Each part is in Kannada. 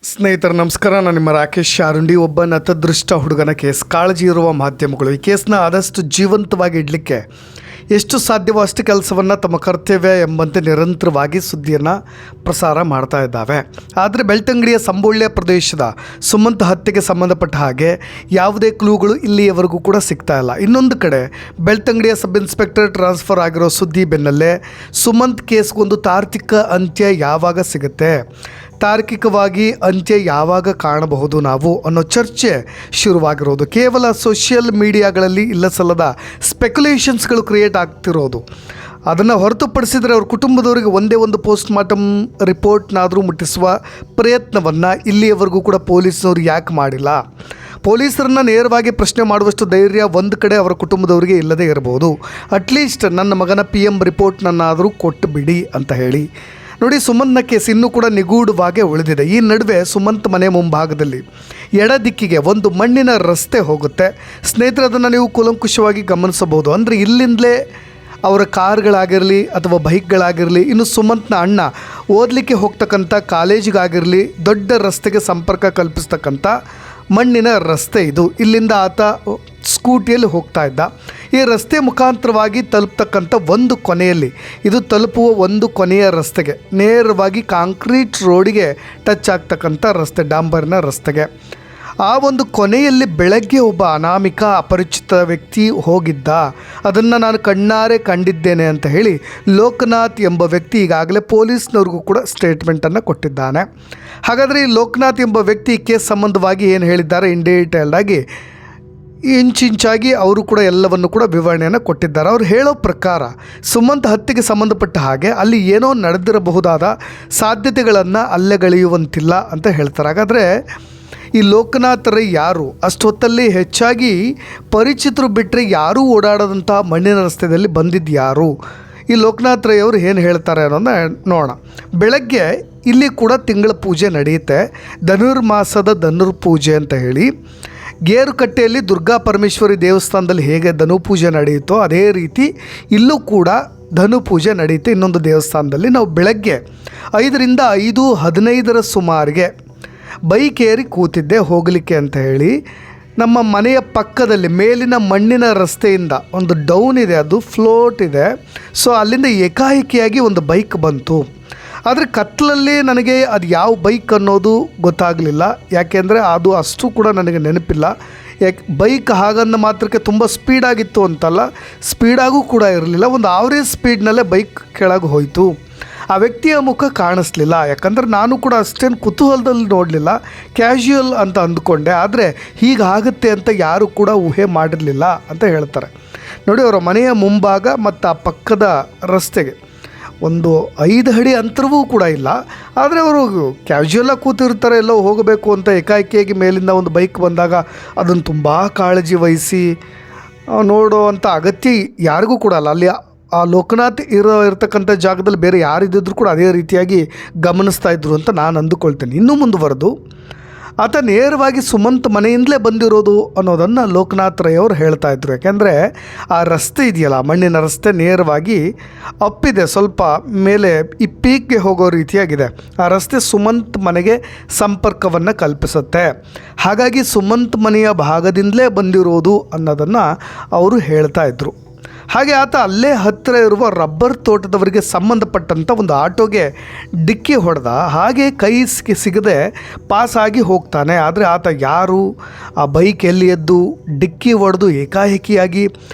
ಸ್ನೇಹಿತರು ನಮಸ್ಕಾರ. ನಾನು ನಿಮ್ಮ ರಾಕೇಶ್ ಶಾರುಂಡಿ. ಒಬ್ಬ ನತದೃಷ್ಟ ಹುಡುಗನ ಕೇಸ್. ಕಾಳಜಿ ಇರುವ ಮಾಧ್ಯಮಗಳು ಈ ಕೇಸ್ನ ಆದಷ್ಟು ಜೀವಂತವಾಗಿ ಇಡಲಿಕ್ಕೆ ಎಷ್ಟು ಸಾಧ್ಯವೋ ಅಷ್ಟು ಕೆಲಸವನ್ನು ತಮ್ಮ ಕರ್ತವ್ಯ ಎಂಬಂತೆ ನಿರಂತರವಾಗಿ ಸುದ್ದಿಯನ್ನು ಪ್ರಸಾರ ಮಾಡ್ತಾ ಇದ್ದಾವೆ. ಆದರೆ ಬೆಳ್ತಂಗಡಿಯ ಸಂಬೊಳ್ಳೆ ಪ್ರದೇಶದ ಸುಮಂತ್ ಹತ್ಯೆಗೆ ಸಂಬಂಧಪಟ್ಟ ಹಾಗೆ ಯಾವುದೇ ಕ್ಲೂಗಳು ಇಲ್ಲಿಯವರೆಗೂ ಕೂಡ ಸಿಗ್ತಾ ಇಲ್ಲ. ಇನ್ನೊಂದು ಕಡೆ ಬೆಳ್ತಂಗಡಿಯ ಸಬ್ ಇನ್ಸ್ಪೆಕ್ಟರ್ ಟ್ರಾನ್ಸ್ಫರ್ ಆಗಿರೋ ಸುದ್ದಿ ಬೆನ್ನಲ್ಲೇ ಸುಮಂತ್ ಕೇಸ್ಗೊಂದು ತಾರ್ಕಿಕ ಅಂತ್ಯ ಯಾವಾಗ ಸಿಗುತ್ತೆ, ತಾರ್ಕಿಕವಾಗಿ ಅಂತ್ಯ ಯಾವಾಗ ಕಾಣಬಹುದು ನಾವು ಅನ್ನೋ ಚರ್ಚೆ ಶುರುವಾಗಿರೋದು. ಕೇವಲ ಸೋಷಿಯಲ್ ಮೀಡಿಯಾಗಳಲ್ಲಿ ಇಲ್ಲಸಲ್ಲದ ಸ್ಪೆಕ್ಯುಲೇಷನ್ಸ್ಗಳು ಕ್ರಿಯೇಟ್ ಆಗ್ತಿರೋದು. ಅದನ್ನು ಹೊರತುಪಡಿಸಿದರೆ ಅವ್ರ ಕುಟುಂಬದವರಿಗೆ ಒಂದೇ ಒಂದು ಪೋಸ್ಟ್ ಮಾರ್ಟಮ್ ರಿಪೋರ್ಟ್ನಾದರೂ ಮುಟ್ಟಿಸುವ ಪ್ರಯತ್ನವನ್ನು ಇಲ್ಲಿಯವರೆಗೂ ಕೂಡ ಪೊಲೀಸ್ನವರು ಯಾಕೆ ಮಾಡಿಲ್ಲ? ಪೊಲೀಸರನ್ನು ನೇರವಾಗಿ ಪ್ರಶ್ನೆ ಮಾಡುವಷ್ಟು ಧೈರ್ಯ ಒಂದು ಕಡೆ ಅವರ ಕುಟುಂಬದವರಿಗೆ ಇಲ್ಲದೇ ಇರಬಹುದು. ಅಟ್ಲೀಸ್ಟ್ ನನ್ನ ಮಗನ PM ರಿಪೋರ್ಟ್ನನ್ನಾದರೂ ಕೊಟ್ಟು ಬಿಡಿ ಅಂತ ಹೇಳಿ. ನೋಡಿ, ಸುಮಂತ್ನ ಕೇಸ್ ಇನ್ನೂ ಕೂಡ ನಿಗೂಢವಾಗಿ ಉಳಿದಿದೆ. ಈ ನಡುವೆ ಸುಮಂತ್ ಮನೆ ಮುಂಭಾಗದಲ್ಲಿ ಎಡ ದಿಕ್ಕಿಗೆ ಒಂದು ಮಣ್ಣಿನ ರಸ್ತೆ ಹೋಗುತ್ತೆ. ಸ್ನೇಹಿತರೆ, ಅದನ್ನು ನೀವು ಕೂಲಂಕುಷವಾಗಿ ಗಮನಿಸಬಹುದು. ಅಂದರೆ ಇಲ್ಲಿಂದಲೇ ಅವರ ಕಾರ್ಗಳಾಗಿರಲಿ ಅಥವಾ ಬೈಕ್ಗಳಾಗಿರಲಿ, ಇನ್ನು ಸುಮಂತ್ನ ಅಣ್ಣ ಓದಲಿಕ್ಕೆ ಹೋಗ್ತಕ್ಕಂಥ ಕಾಲೇಜಿಗಾಗಿರಲಿ ದೊಡ್ಡ ರಸ್ತೆಗೆ ಸಂಪರ್ಕ ಕಲ್ಪಿಸ್ತಕ್ಕಂಥ ಮಣ್ಣಿನ ರಸ್ತೆ ಇದು. ಇಲ್ಲಿಂದ ಆತ ಸ್ಕೂಟಿಯಲ್ಲಿ ಹೋಗ್ತಾ ಇದ್ದ. ಈ ರಸ್ತೆ ಮುಖಾಂತರವಾಗಿ ತಲುಪ್ತಕ್ಕಂಥ ಒಂದು ಕೊನೆಯಲ್ಲಿ, ಇದು ತಲುಪುವ ಒಂದು ಕೊನೆಯ ರಸ್ತೆಗೆ ನೇರವಾಗಿ ಕಾಂಕ್ರೀಟ್ ರೋಡಿಗೆ ಟಚ್ ಆಗ್ತಕ್ಕಂಥ ರಸ್ತೆ, ಡಾಂಬರ್ನ ರಸ್ತೆಗೆ. ಆ ಒಂದು ಕೊನೆಯಲ್ಲಿ ಬೆಳಗ್ಗೆ ಒಬ್ಬ ಅನಾಮಿಕ ಅಪರಿಚಿತ ವ್ಯಕ್ತಿ ಹೋಗಿದ್ದ, ಅದನ್ನು ನಾನು ಕಣ್ಣಾರೆ ಕಂಡಿದ್ದೇನೆ ಅಂತ ಹೇಳಿ ಲೋಕನಾಥ್ ಎಂಬ ವ್ಯಕ್ತಿ ಈಗಾಗಲೇ ಪೊಲೀಸ್ನವ್ರಿಗೂ ಕೂಡ ಸ್ಟೇಟ್ಮೆಂಟನ್ನು ಕೊಟ್ಟಿದ್ದಾನೆ. ಹಾಗಾದರೆ ಈ ಲೋಕನಾಥ್ ಎಂಬ ವ್ಯಕ್ತಿ ಕೇಸ್ ಸಂಬಂಧವಾಗಿ ಏನು ಹೇಳಿದ್ದಾರೆ ಇನ್ ಡೀಟೇಲ್ಡ್ ಆಗಿ ಇಂಚಾಗಿ ಅವರು ಕೂಡ ಎಲ್ಲವನ್ನು ಕೂಡ ವಿವರಣೆಯನ್ನು ಕೊಟ್ಟಿದ್ದಾರೆ. ಅವ್ರು ಹೇಳೋ ಪ್ರಕಾರ ಸುಮಂತ್ ಹತ್ಯೆಗೆ ಸಂಬಂಧಪಟ್ಟ ಹಾಗೆ ಅಲ್ಲಿ ಏನೋ ನಡೆದಿರಬಹುದಾದ ಸಾಧ್ಯತೆಗಳನ್ನು ಅಲ್ಲೆಗೆಳೆಯುವಂತಿಲ್ಲ ಅಂತ ಹೇಳ್ತಾರೆ. ಹಾಗಾದರೆ ಈ ಲೋಕನಾಥ್ ರೈ ಯಾರು? ಅಷ್ಟೊತ್ತಲ್ಲಿ ಹೆಚ್ಚಾಗಿ ಪರಿಚಿತರು ಬಿಟ್ಟರೆ ಯಾರೂ ಓಡಾಡೋದಂಥ ಮಣ್ಣಿನ ರಸ್ತೆಯಲ್ಲಿ ಬಂದಿದ್ದು ಯಾರು? ಈ ಲೋಕನಾಥ್ ರೈ ಅವರು ಏನು ಹೇಳ್ತಾರೆ ಅನ್ನೋದನ್ನ ನೋಡೋಣ. ಬೆಳಗ್ಗೆ ಇಲ್ಲಿ ಕೂಡ ತಿಂಗಳ ಪೂಜೆ ನಡೆಯುತ್ತೆ. ಧನುರ್ಮಾಸದ ಧನುರ್ಪೂಜೆ ಅಂತ ಹೇಳಿ ಗೇರುಕಟ್ಟೆಯಲ್ಲಿ ದುರ್ಗಾ ಪರಮೇಶ್ವರಿ ದೇವಸ್ಥಾನದಲ್ಲಿ ಹೇಗೆ ಧನು ಪೂಜೆ ನಡೆಯುತ್ತೋ ಅದೇ ರೀತಿ ಇಲ್ಲೂ ಕೂಡ ಧನು ಪೂಜೆ ನಡೆಯುತ್ತೆ ಇನ್ನೊಂದು ದೇವಸ್ಥಾನದಲ್ಲಿ. ನಾವು ಬೆಳಗ್ಗೆ 5ರಿಂದ 5:15 ಸುಮಾರಿಗೆ ಬೈಕ್ ಏರಿ ಕೂತಿದ್ದೆ ಹೋಗಲಿಕ್ಕೆ ಅಂತ ಹೇಳಿ. ನಮ್ಮ ಮನೆಯ ಪಕ್ಕದಲ್ಲಿ ಮೇಲಿನ ಮಣ್ಣಿನ ರಸ್ತೆಯಿಂದ ಒಂದು ಡೌನ್ ಇದೆ, ಅದು ಫ್ಲೋಟ್ ಇದೆ. ಸೊ ಅಲ್ಲಿಂದ ಏಕಾಏಕಿಯಾಗಿ ಒಂದು ಬೈಕ್ ಬಂತು. ಆದರೆ ಕತ್ತಲಲ್ಲಿ ನನಗೆ ಅದು ಯಾವ ಬೈಕ್ ಅನ್ನೋದು ಗೊತ್ತಾಗಲಿಲ್ಲ. ಯಾಕೆಂದರೆ ಅದು ಅಷ್ಟು ಕೂಡ ನನಗೆ ನೆನಪಿಲ್ಲ. ಬೈಕ್ ಹಾಗಂದ ಮಾತ್ರಕ್ಕೆ ತುಂಬ ಸ್ಪೀಡಾಗಿತ್ತು ಅಂತಲ್ಲ, ಸ್ಪೀಡಾಗೂ ಕೂಡ ಇರಲಿಲ್ಲ. ಒಂದು ಆವ್ರೇಜ್ ಸ್ಪೀಡ್ನಲ್ಲೇ ಬೈಕ್ ಕೆಳಗೆ ಹೋಯಿತು. ಆ ವ್ಯಕ್ತಿಯ ಮುಖ ಕಾಣಿಸ್ಲಿಲ್ಲ. ಯಾಕಂದರೆ ನಾನು ಕೂಡ ಅಷ್ಟೇನು ಕುತೂಹಲದಲ್ಲಿ ನೋಡಲಿಲ್ಲ, ಕ್ಯಾಶುಯಲ್ ಅಂತ ಅಂದ್ಕೊಂಡೆ. ಆದರೆ ಹೀಗಾಗುತ್ತೆ ಅಂತ ಯಾರೂ ಕೂಡ ಊಹೆ ಮಾಡಿರಲಿಲ್ಲ ಅಂತ ಹೇಳ್ತಾರೆ. ನೋಡಿ, ಅವರ ಮನೆಯ ಮುಂಭಾಗ ಮತ್ತು ಆ ಪಕ್ಕದ ರಸ್ತೆಗೆ ಒಂದು 5 ಅಡಿ ಅಂತರವೂ ಕೂಡ ಇಲ್ಲ. ಆದರೆ ಅವರು ಕ್ಯಾಶುಯಲಾಗಿ ಕೂತಿರ್ತಾರೆ, ಎಲ್ಲೋ ಹೋಗಬೇಕು ಅಂತ. ಏಕಾಏಕಿಯಾಗಿ ಮೇಲಿಂದ ಒಂದು ಬೈಕ್ ಬಂದಾಗ ಅದನ್ನು ತುಂಬ ಕಾಳಜಿ ವಹಿಸಿ ನೋಡುವಂಥ ಅಗತ್ಯ ಯಾರಿಗೂ ಕೂಡ ಅಲ್ಲ. ಅಲ್ಲಿ ಆ ಲೋಕನಾಥ್ ಇರ್ತಕ್ಕಂಥ ಜಾಗದಲ್ಲಿ ಬೇರೆ ಯಾರಿದ್ದರೂ ಕೂಡ ಅದೇ ರೀತಿಯಾಗಿ ಗಮನಿಸ್ತಾ ಇದ್ರು ಅಂತ ನಾನು ಅಂದುಕೊಳ್ತೇನೆ. ಇನ್ನೂ ಮುಂದುವರೆದು ಆತ ನೇರವಾಗಿ ಸುಮಂತ್ ಮನೆಯಿಂದಲೇ ಬಂದಿರೋದು ಅನ್ನೋದನ್ನು ಲೋಕನಾಥ್ ರೈ ಅವರು ಹೇಳ್ತಾ ಇದ್ರು. ಯಾಕೆಂದರೆ ಆ ರಸ್ತೆ ಇದೆಯಲ್ಲ, ಮಣ್ಣಿನ ರಸ್ತೆ ನೇರವಾಗಿ ಅಪ್ಪಿದೆ, ಸ್ವಲ್ಪ ಮೇಲೆ ಈ ಪೀಕ್ಗೆ ಹೋಗೋ ರೀತಿಯಾಗಿದೆ. ಆ ರಸ್ತೆ ಸುಮಂತ್ ಮನೆಗೆ ಸಂಪರ್ಕವನ್ನು ಕಲ್ಪಿಸುತ್ತೆ. ಹಾಗಾಗಿ ಸುಮಂತ್ ಮನೆಯ ಭಾಗದಿಂದಲೇ ಬಂದಿರೋದು ಅನ್ನೋದನ್ನು ಅವರು ಹೇಳ್ತಾ ಇದ್ರು. ಹಾಗೆ ಆತ ಅಲ್ಲೇ ಹತ್ತಿರ ಇರುವ ರಬ್ಬರ್ ತೋಟದವರಿಗೆ ಸಂಬಂಧಪಟ್ಟಂಥ ಒಂದು ಆಟೋಗೆ ಡಿಕ್ಕಿ ಹೊಡೆದ. ಹಾಗೆ ಕೈ ಸಿಗದೆ ಪಾಸಾಗಿ ಹೋಗ್ತಾನೆ. ಆದರೆ ಆತ ಯಾರು, ಆ ಬೈಕ್ ಎಲ್ಲಿ ಎದ್ದು ಡಿಕ್ಕಿ ಹೊಡೆದು ಏಕಾಏಕಿಯಾಗಿ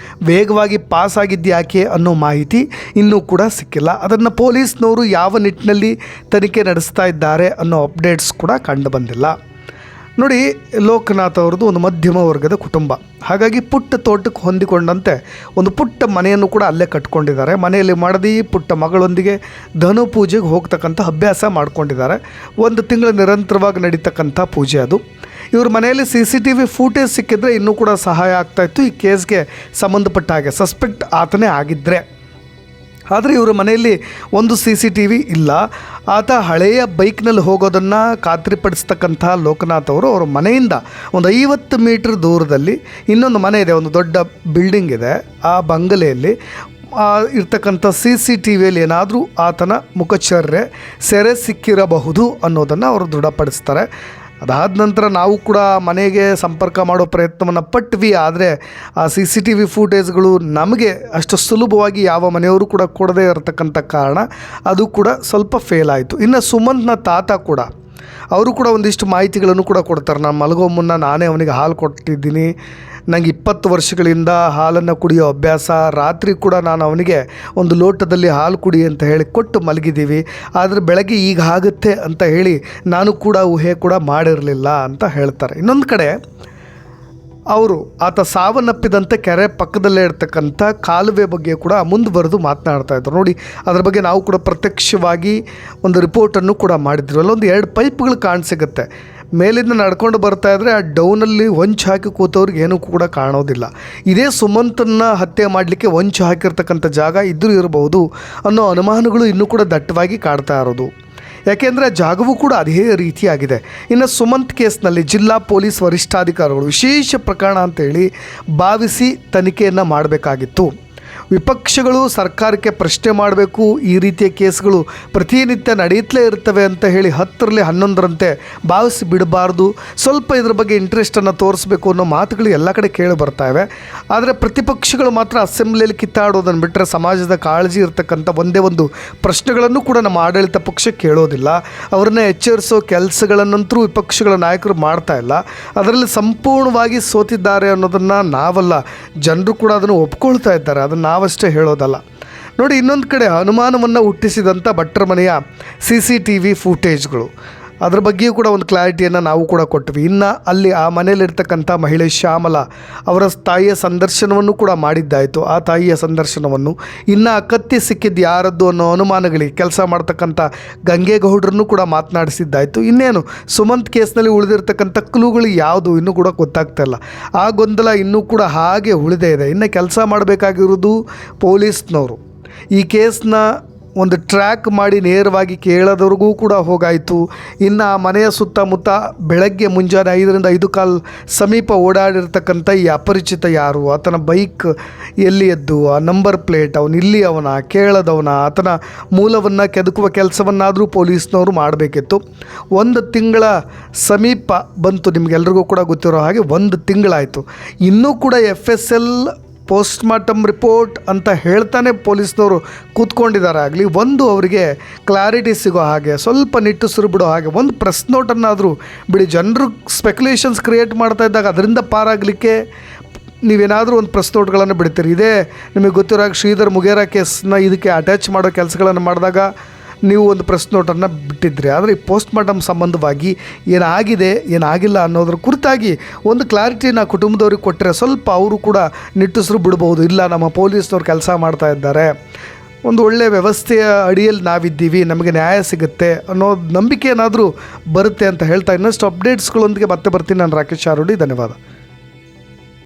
ವೇಗವಾಗಿ ಪಾಸಾಗಿದ್ದು ಯಾಕೆ ಅನ್ನೋ ಮಾಹಿತಿ ಇನ್ನೂ ಕೂಡ ಸಿಕ್ಕಿಲ್ಲ. ಅದನ್ನು ಪೊಲೀಸ್ನವರು ಯಾವ ನಿಟ್ಟಿನಲ್ಲಿ ತನಿಖೆ ನಡೆಸ್ತಾ ಇದ್ದಾರೆ ಅನ್ನೋ ಅಪ್ಡೇಟ್ಸ್ ಕೂಡ ಕಂಡು ಬಂದಿಲ್ಲ. ನೋಡಿ, ಲೋಕನಾಥ್ ಅವ್ರದ್ದು ಒಂದು ಮಧ್ಯಮ ವರ್ಗದ ಕುಟುಂಬ. ಹಾಗಾಗಿ ಪುಟ್ಟ ತೋಟಕ್ಕೆ ಹೊಂದಿಕೊಂಡಂತೆ ಒಂದು ಪುಟ್ಟ ಮನೆಯನ್ನು ಕೂಡ ಅಲ್ಲೇ ಕಟ್ಕೊಂಡಿದ್ದಾರೆ. ಮನೆಯಲ್ಲಿ ಮಾಡದಿ ಪುಟ್ಟ ಮಗಳೊಂದಿಗೆ ಧನು ಪೂಜೆಗೆ ಹೋಗ್ತಕ್ಕಂಥ ಅಭ್ಯಾಸ ಮಾಡ್ಕೊಂಡಿದ್ದಾರೆ. 1 ತಿಂಗಳು ನಿರಂತರವಾಗಿ ನಡೀತಕ್ಕಂಥ ಪೂಜೆ ಅದು. ಇವ್ರ ಮನೆಯಲ್ಲಿ CCTV ಫೂಟೇಜ್ ಸಿಕ್ಕಿದ್ರೆ ಇನ್ನೂ ಕೂಡ ಸಹಾಯ ಆಗ್ತಾಯಿತ್ತು ಈ ಕೇಸ್ಗೆ ಸಂಬಂಧಪಟ್ಟ ಹಾಗೆ, ಸಸ್ಪೆಕ್ಟ್ ಆತನೇ ಆಗಿದ್ದರೆ. ಆದರೆ ಇವರ ಮನೆಯಲ್ಲಿ ಒಂದು CCTV ಇಲ್ಲ. ಆತ ಹಳೆಯ ಬೈಕ್ನಲ್ಲಿ ಹೋಗೋದನ್ನು ಖಾತ್ರಿಪಡಿಸ್ತಕ್ಕಂಥ ಲೋಕನಾಥ್ ಅವರು ಅವರ ಮನೆಯಿಂದ ಒಂದು 50 ಮೀಟ್ರ್ ದೂರದಲ್ಲಿ ಇನ್ನೊಂದು ಮನೆ ಇದೆ, ಒಂದು ದೊಡ್ಡ ಬಿಲ್ಡಿಂಗ್ ಇದೆ. ಆ ಬಂಗಲೆಯಲ್ಲಿ ಇರ್ತಕ್ಕಂಥ CCTVಯಲ್ಲಿ ಏನಾದರೂ ಆತನ ಮುಖಚರ್ಯೆ ಸೆರೆ ಸಿಕ್ಕಿರಬಹುದು ಅನ್ನೋದನ್ನು ಅವರು ದೃಢಪಡಿಸ್ತಾರೆ. ಅದಾದ ನಂತರ ನಾವು ಕೂಡ ಮನೆಗೆ ಸಂಪರ್ಕ ಮಾಡೋ ಪ್ರಯತ್ನವನ್ನು ಪಟ್ವಿ. ಆದರೆ ಆ CCTV ಫೂಟೇಜ್ಗಳು ನಮಗೆ ಅಷ್ಟು ಸುಲಭವಾಗಿ ಯಾವ ಮನೆಯವರು ಕೂಡ ಕೊಡದೇ ಇರತಕ್ಕಂಥ ಕಾರಣ ಅದು ಕೂಡ ಸ್ವಲ್ಪ ಫೇಲ್ ಆಯಿತು. ಇನ್ನು ಸುಮಂತ್ನ ತಾತ ಕೂಡ ಅವರು ಕೂಡ ಒಂದಿಷ್ಟು ಮಾಹಿತಿಗಳನ್ನು ಕೂಡ ಕೊಡ್ತಾರೆ. ನಾನು ಮಲಗೋ ಮುನ್ನ ನಾನೇ ಅವನಿಗೆ ಹಾಲು ಕೊಟ್ಟಿದ್ದೀನಿ, ನನಗೆ 20 ವರ್ಷಗಳಿಂದ ಹಾಲನ್ನು ಕುಡಿಯೋ ಅಭ್ಯಾಸ, ರಾತ್ರಿ ಕೂಡ ನಾನು ಅವನಿಗೆ ಒಂದು ಲೋಟದಲ್ಲಿ ಹಾಲು ಕುಡಿ ಅಂತ ಹೇಳಿ ಕೊಟ್ಟು ಮಲಗಿದ್ದೀವಿ, ಆದರೆ ಬೆಳಗ್ಗೆ ಈಗ ಆಗುತ್ತೆ ಅಂತ ಹೇಳಿ ನಾನು ಕೂಡ ಊಹೆ ಕೂಡ ಮಾಡಿರಲಿಲ್ಲ ಅಂತ ಹೇಳ್ತಾರೆ. ಇನ್ನೊಂದು ಕಡೆ ಅವರು ಆತ ಸಾವನ್ನಪ್ಪಿದಂಥ ಕೆರೆ ಪಕ್ಕದಲ್ಲೇ ಇರ್ತಕ್ಕಂಥ ಕಾಲುವೆ ಬಗ್ಗೆ ಕೂಡ ಮುಂದುವರೆದು ಮಾತನಾಡ್ತಾ ಇದ್ರು. ನೋಡಿ, ಅದ್ರ ಬಗ್ಗೆ ನಾವು ಕೂಡ ಪ್ರತ್ಯಕ್ಷವಾಗಿ ಒಂದು ರಿಪೋರ್ಟನ್ನು ಕೂಡ ಮಾಡಿದ್ರು. ಅಲ್ಲೊಂದು 2 ಪೈಪ್ಗಳು ಕಾಣಸಿಗುತ್ತೆ. ಮೇಲಿಂದ ನಡ್ಕೊಂಡು ಬರ್ತಾ ಇದ್ದರೆ ಆ ಡೌನಲ್ಲಿ ಹೊಂಚು ಹಾಕಿ ಕೂತವ್ರಿಗೆ ಏನೂ ಕೂಡ ಕಾಣೋದಿಲ್ಲ. ಇದೇ ಸುಮಂತನ್ನು ಹತ್ಯೆ ಮಾಡಲಿಕ್ಕೆ ಹೊಂಚು ಹಾಕಿರ್ತಕ್ಕಂಥ ಜಾಗ ಇದ್ರೂ ಇರಬಹುದು ಅನ್ನೋ ಅನುಮಾನಗಳು ಇನ್ನೂ ಕೂಡ ದಟ್ಟವಾಗಿ ಕಾಡ್ತಾ ಇರೋದು. ಯಾಕೆಂದರೆ ಜಾಗವೂ ಕೂಡ ಅದೇ ರೀತಿಯಾಗಿದೆ. ಇನ್ನು ಸುಮಂತ್ ಕೇಸ್ನಲ್ಲಿ ಜಿಲ್ಲಾ ಪೊಲೀಸ್ ವರಿಷ್ಠಾಧಿಕಾರಿಗಳು ವಿಶೇಷ ಪ್ರಕರಣ ಅಂತೇಳಿ ಭಾವಿಸಿ ತನಿಖೆಯನ್ನು ಮಾಡಬೇಕಾಗಿತ್ತು. ವಿಪಕ್ಷಗಳು ಸರ್ಕಾರಕ್ಕೆ ಪ್ರಶ್ನೆ ಮಾಡಬೇಕು, ಈ ರೀತಿಯ ಕೇಸ್ಗಳು ಪ್ರತಿನಿತ್ಯ ನಡೆಯುತ್ತಲೇ ಇರ್ತವೆ ಅಂತ ಹೇಳಿ 10ರಲ್ಲಿ 11ರಂತೆ ಭಾವಿಸಿ ಬಿಡಬಾರ್ದು. ಸ್ವಲ್ಪ ಇದ್ರ ಬಗ್ಗೆ ಇಂಟ್ರೆಸ್ಟನ್ನು ತೋರಿಸ್ಬೇಕು ಅನ್ನೋ ಮಾತುಗಳು ಎಲ್ಲ ಕಡೆ ಕೇಳಿ ಬರ್ತಾ ಇವೆ. ಆದರೆ ಪ್ರತಿಪಕ್ಷಗಳು ಮಾತ್ರ ಅಸೆಂಬ್ಲಿಯಲ್ಲಿ ಕಿತ್ತಾಡೋದನ್ನು ಬಿಟ್ಟರೆ ಸಮಾಜದ ಕಾಳಜಿ ಇರತಕ್ಕಂಥ ಒಂದೇ ಒಂದು ಪ್ರಶ್ನೆಗಳನ್ನು ಕೂಡ ನಮ್ಮ ಆಡಳಿತ ಪಕ್ಷ ಕೇಳೋದಿಲ್ಲ. ಅವರನ್ನ ಎಚ್ಚರಿಸೋ ಕೆಲಸಗಳನ್ನಂತರೂ ವಿಪಕ್ಷಗಳ ನಾಯಕರು ಮಾಡ್ತಾ ಇಲ್ಲ. ಅದರಲ್ಲಿ ಸಂಪೂರ್ಣವಾಗಿ ಸೋತಿದ್ದಾರೆ ಅನ್ನೋದನ್ನು ನಾವಲ್ಲ, ಜನರು ಕೂಡ ಅದನ್ನು ಒಪ್ಕೊಳ್ತಾ ಇದ್ದಾರೆ. ಅದನ್ನು ನಾವಷ್ಟೇ ಹೇಳೋದಲ್ಲ. ನೋಡಿ, ಇನ್ನೊಂದು ಕಡೆ ಅನುಮಾನವನ್ನು ಹುಟ್ಟಿಸಿದಂಥ ಭಟ್ರ ಮನೆಯ CCTV ಫೂಟೇಜ್ಗಳು, ಅದ್ರ ಬಗ್ಗೆಯೂ ಕೂಡ ಒಂದು ಕ್ಲಾರಿಟಿಯನ್ನು ನಾವು ಕೂಡ ಕೊಟ್ವಿ. ಇನ್ನು ಅಲ್ಲಿ ಆ ಮನೆಯಲ್ಲಿರ್ತಕ್ಕಂಥ ಮಹಿಳೆ ಶ್ಯಾಮಲಾ ಅವರ ತಾಯಿಯ ಸಂದರ್ಶನವನ್ನು ಕೂಡ ಮಾಡಿದ್ದಾಯಿತು. ಆ ತಾಯಿಯ ಸಂದರ್ಶನವನ್ನು ಇನ್ನು ಕತ್ತಿ ಸಿಕ್ಕಿದ್ದು ಯಾರದ್ದು ಅನ್ನೋ ಅನುಮಾನಗಳಿಗೆ ಕೆಲಸ ಮಾಡ್ತಕ್ಕಂಥ ಗಂಗೇಗೌಡರನ್ನು ಕೂಡ ಮಾತನಾಡಿಸಿದ್ದಾಯಿತು. ಇನ್ನೇನು ಸುಮಂತ್ ಕೇಸ್ನಲ್ಲಿ ಉಳಿದಿರ್ತಕ್ಕಂಥ ಕ್ಲೂಗಳು ಯಾವುದು ಇನ್ನೂ ಕೂಡ ಗೊತ್ತಾಗ್ತಾ ಇಲ್ಲ. ಆ ಗೊಂದಲ ಇನ್ನೂ ಕೂಡ ಹಾಗೆ ಉಳಿದೇ ಇದೆ. ಇನ್ನು ಕೆಲಸ ಮಾಡಬೇಕಾಗಿರೋದು ಪೊಲೀಸ್ನವರು. ಈ ಕೇಸ್ನ ಒಂದು ಟ್ರ್ಯಾಕ್ ಮಾಡಿ ನೇರವಾಗಿ ಕೇಳೋದವ್ರಿಗೂ ಕೂಡ ಹೋಗಾಯಿತು. ಇನ್ನು ಆ ಮನೆಯ ಸುತ್ತಮುತ್ತ ಬೆಳಗ್ಗೆ ಮುಂಜಾನೆ 5ರಿಂದ 5:15 ಸಮೀಪ ಓಡಾಡಿರ್ತಕ್ಕಂಥ ಈ ಅಪರಿಚಿತ ಯಾರು, ಆತನ ಬೈಕ್ ಎಲ್ಲಿ ಎದ್ದು, ಆ ನಂಬರ್ ಪ್ಲೇಟ್, ಅವನು ಇಲ್ಲಿ ಅವನ ಕೇಳದವನ, ಆತನ ಮೂಲವನ್ನು ಕೆದಕುವ ಕೆಲಸವನ್ನಾದರೂ ಪೊಲೀಸ್ನವರು ಮಾಡಬೇಕಿತ್ತು. 1 ತಿಂಗಳ ಸಮೀಪ ಬಂತು. ನಿಮಗೆಲ್ರಿಗೂ ಕೂಡ ಗೊತ್ತಿರೋ ಹಾಗೆ 1 ತಿಂಗಳಾಯಿತು. ಇನ್ನೂ ಕೂಡ FSL ಪೋಸ್ಟ್ಮಾರ್ಟಮ್ ರಿಪೋರ್ಟ್ ಅಂತ ಹೇಳ್ತಾನೆ ಪೊಲೀಸ್ನವರು ಕೂತ್ಕೊಂಡಿದ್ದಾರೆ. ಆಗಲಿ ಒಂದು ಅವರಿಗೆ ಕ್ಲಾರಿಟಿ ಸಿಗೋ ಹಾಗೆ, ಸ್ವಲ್ಪ ನಿಟ್ಟುಸಿರು ಬಿಡೋ ಹಾಗೆ ಒಂದು ಪ್ರೆಸ್ ನೋಟನ್ನಾದರೂ ಬಿಡಿ. ಜನರು ಸ್ಪೆಕ್ಯುಲೇಷನ್ಸ್ ಕ್ರಿಯೇಟ್ ಮಾಡ್ತಾ ಇದ್ದಾಗ ಅದರಿಂದ ಪಾರಾಗಲಿಕ್ಕೆ ನೀವೇನಾದರೂ ಒಂದು ಪ್ರೆಸ್ ನೋಟ್ಗಳನ್ನು ಬಿಡ್ತೀರಿ. ಇದೇ ನಿಮಗೆ ಗೊತ್ತಿರೋ ಹಾಗೆ ಶ್ರೀಧರ್ ಮುಗೇರಾ ಕೇಸ್ನ ಇದಕ್ಕೆ ಅಟ್ಯಾಚ್ ಮಾಡೋ ಕೆಲಸಗಳನ್ನು ಮಾಡಿದಾಗ ನೀವು ಒಂದು ಪ್ರೆಸ್ ನೋಟನ್ನು ಬಿಟ್ಟಿದ್ರಿ. ಆದರೆ ಈ ಪೋಸ್ಟ್ಮಾರ್ಟಮ್ ಸಂಬಂಧವಾಗಿ ಏನಾಗಿದೆ ಏನಾಗಿಲ್ಲ ಅನ್ನೋದ್ರ ಕುರಿತಾಗಿ ಒಂದು ಕ್ಲಾರಿಟಿನ ಕುಟುಂಬದವ್ರಿಗೆ ಕೊಟ್ಟರೆ ಸ್ವಲ್ಪ ಅವರು ಕೂಡ ನಿಟ್ಟುಸಿರು ಬಿಡ್ಬೋದು. ಇಲ್ಲ, ನಮ್ಮ ಪೊಲೀಸ್ನವ್ರು ಕೆಲಸ ಮಾಡ್ತಾ ಇದ್ದಾರೆ, ಒಂದು ಒಳ್ಳೆಯ ವ್ಯವಸ್ಥೆಯ ಅಡಿಯಲ್ಲಿ ನಾವಿದ್ದೀವಿ, ನಮಗೆ ನ್ಯಾಯ ಸಿಗುತ್ತೆ ಅನ್ನೋ ನಂಬಿಕೆ ಏನಾದರೂ ಬರುತ್ತೆ ಅಂತ ಹೇಳ್ತಾ ಇನ್ನಷ್ಟು ಅಪ್ಡೇಟ್ಸ್ಗಳೊಂದಿಗೆ ಮತ್ತೆ ಬರ್ತೀನಿ. ನಾನು ರಾಕೇಶ್ ಆರೋಡಿ. ಧನ್ಯವಾದ.